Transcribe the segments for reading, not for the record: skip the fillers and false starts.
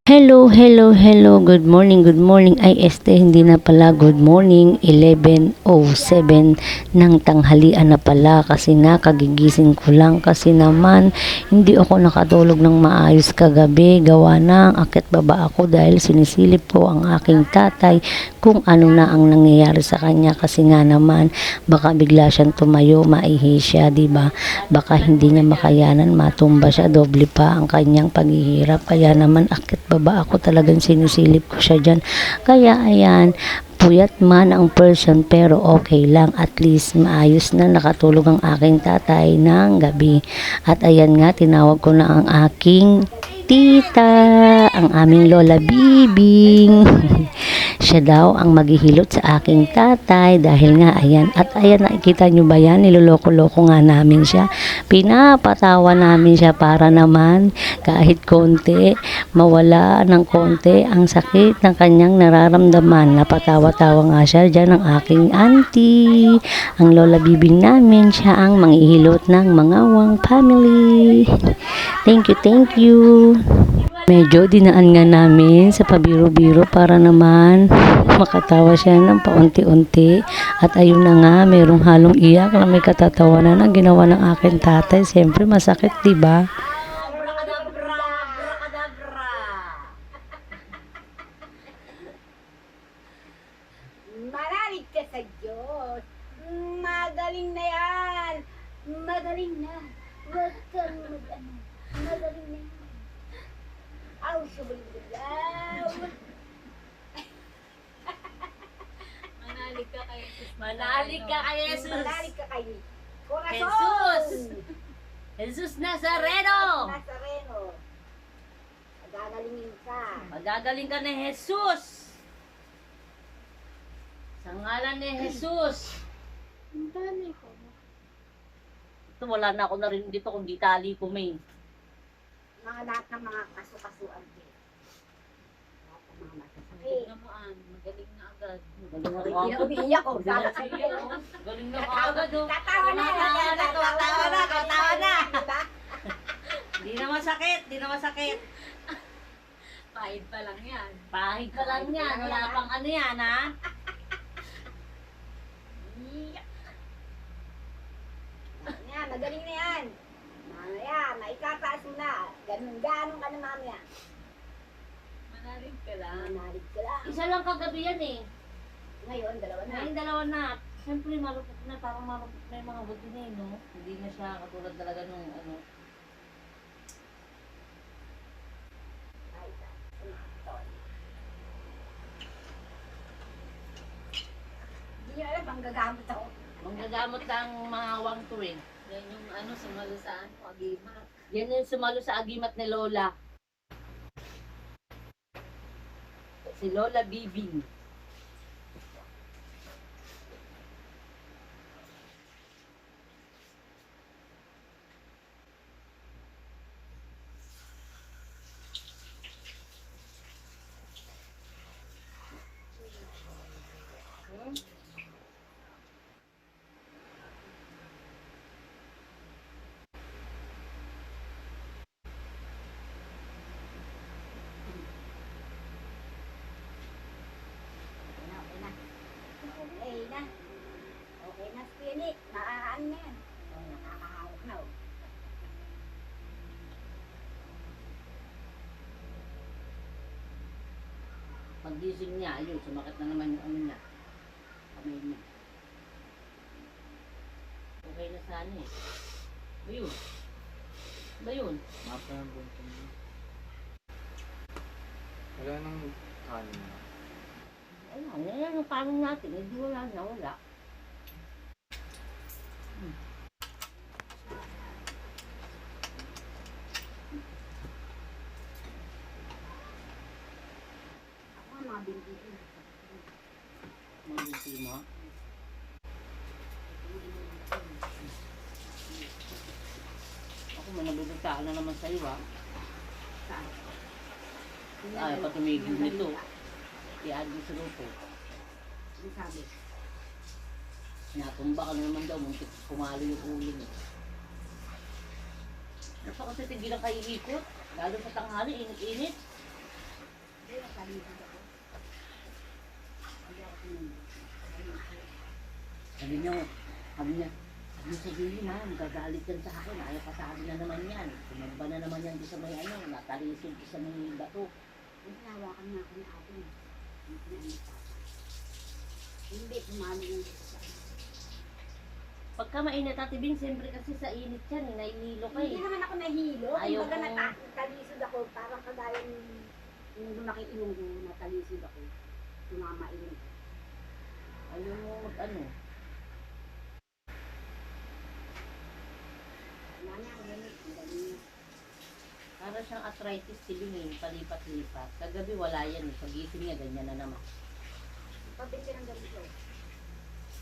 Hello, hello, hello. Good morning, good morning. Ay, hindi na pala good morning. 11:07 ng tanghalian na pala kasi nga kagigising ko lang kasi naman hindi ako nakatulog ng maayos kagabi. Gawa ng akit baba ako dahil sinisilip ko ang aking tatay kung ano na ang nangyayari sa kanya kasi nga naman baka bigla siyang tumayo, maihi siya, di ba? Baka hindi niya makayanan, matumba siya, doble pa ang kanyang paghihirap. Kaya naman akit baba ako, talagang sinisilip ko siya dyan. Kaya ayan, puyat man ang person pero okay lang, at least maayos na nakatulog ang aking tatay ng gabi. At ayan nga, tinawag ko na ang aking tita, ang aming Lola Bibing. Siya daw ang maghihilot sa aking tatay dahil nga ayan. At ayan, nakikita nyo ba yan? Niloloko-loko nga namin siya. Pinapatawa namin siya para naman kahit konti, mawala ng konti ang sakit ng kanyang nararamdaman. Napatawa-tawa nga siya dyan ng aking auntie. Ang Lola Bibing namin, siya ang manghihilot ng mga Wang family. Thank you, thank you. Medyo dinaan nga namin sa pabiro-biro para naman makatawa siya ng paunti-unti. At ayun na nga, mayroong halong iyak na may katatawanan na ginawa ng aking tatay. Siyempre masakit, diba? Abracadabra, abracadabra. Manalig ka sa Diyos. Magaling na yan. Magaling na. Huwag kang mag-ano. Magaling na yan. Aw, subalilaw. Manalig ka kay Jesus. Manalig ka kay Jesus. Manalig ka kay Corazon. Jesus. Jesus Nazareno. Nazareno. Gagalingin ka. Magagaling ka ni Jesus. Sa ngalan ni Jesus. Ang dami ko. Ito, wala na ako narinig dito kung di tali ko, may. Mga lahat ng mga kaso-kasuan din. Lahat ng mga masasakit. Tignan mo, magaling na agad. Galing na ako. Iiyak ko. Galing na ako agad, oh. Tatawa na. Tatawa na. Diba? Di na masakit, di na masakit. Pahid pa lang yan. Pahig ka lang yan. Wala pang ano yan, ha? Yan, magaling na yan. Mamaya, maikataas mo na. Ganun ka na mamaya. Manalig ka lang. Manalig ka lang. Isa lang kagabi yan, eh. Ngayon, dalawa na. Ngayon, dalawa na. Siyempre, marupok na. Parang marupok na yung mga buti na yun, no? Hindi na siya katulad talaga nung, ano. Ay, ton. Hindi nyo alam, ang gagamit ako. Manggagamot ang mga wang to, eh. Yan yung sumalo sa agimat. Yan yung sumalo sa agimat ni Lola. Si Lola Bibing. Okay na. Okay na, Spirit. Nakakaano na yan. Oh, nakakahawak na. Oh. Paggising niya, ayun, sumakit na naman yung ano niya. Kamay niya. Okay na sana, eh. Ayun. Ba yun? Mapa ng buntong mo. Wala nang kanin na. Ayun, yan yung paano natin. Hindi wala na, wala. Ako ang mga binti ko. Mabuti mo. Ako, may nabibigtaan na naman sa'yo, ha? Saan? Ay, patumigil nito. I-add mo sa grupo. Ano sabi? Natumba ka na naman daw, muntik kumalo yung ulo mo. Ano pa kasi tigilan kayo ikot? Lalo sa tanghali, init-init. sabi niya, ano sabihin ha, magagalit yan sa akin, ayaw pasabi na naman yan. Tumagba na naman yan doon sa may ano, natalisod sa may bato. Yung hinawakan nga ako ni ate. Yung pinanita. Hindi, sumali yung isa. Pagka mainit Ate Bin, siyempre kasi sa init yan, nahihilo ka Hindi eh. naman ako nahilo. Ayaw Kumbaga mo. natalisod ako. Parang kagaya yung lumaki ilong ko, natalisod ako. Tumama ilong ko. Ayaw mo mag-ano. Wala niya, ang ganit. Ang galing niya. Para siyang arthritis, tilingin, palipat-lipat. Kagabi wala yan eh, pagising niya, ganyan na naman. Pabili ng ganito.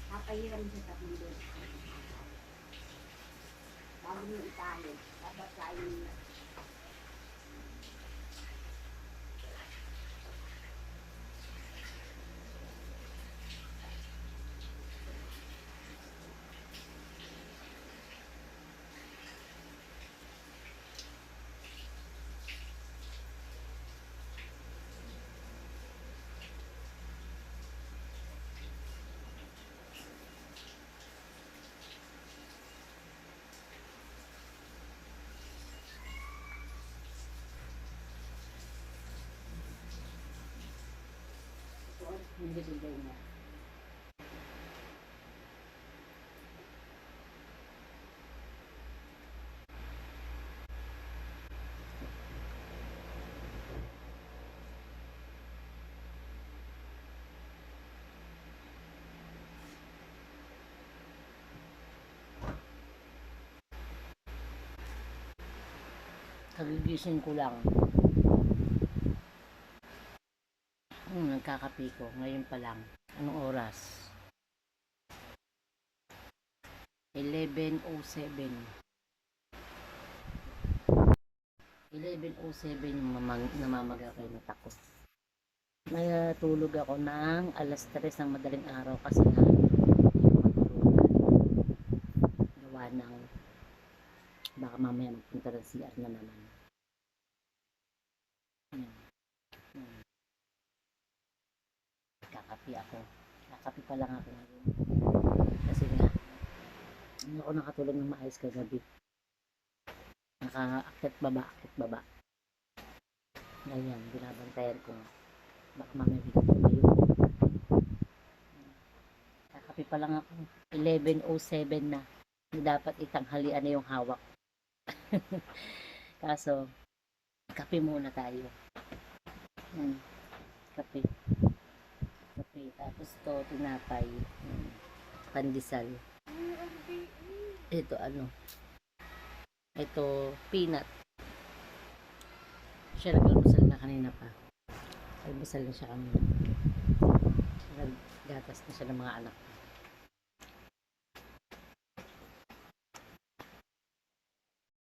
Kakahiram siya sa mundo. Bago mo itahid, babasahin niya. Hindi bigay niya. Kagigising ko lang. Nagkakape ko. Ngayon pa lang. Anong oras? 11:07. 11:07 namamaga kayo na tako. Natulog ako ng alas 3 ng madaling araw kasi nga matulugan. Gawa ng baka mamaya magpunta ng CR na naman. Kakapi ako. Kakapi pa lang ako ngayon. Kasi nga, hindi ako nakatulog ng maayos kagabi. Naka-akit baba, akit baba. Ngayon, binabantayan ko nga. Baka mamaya bigyan ko kayo. Kakapi pa lang ako. 11:07 na. Dapat itanghalian na yung hawak. Kaso, kape muna tayo. Kape. Kape. Tapos to, tinapay. Pandesal. Ito ano. Ito, peanut. Siya nag-almusal na kanina pa. Almusal na siya kanina. Nag-gatas na siya ng mga anak.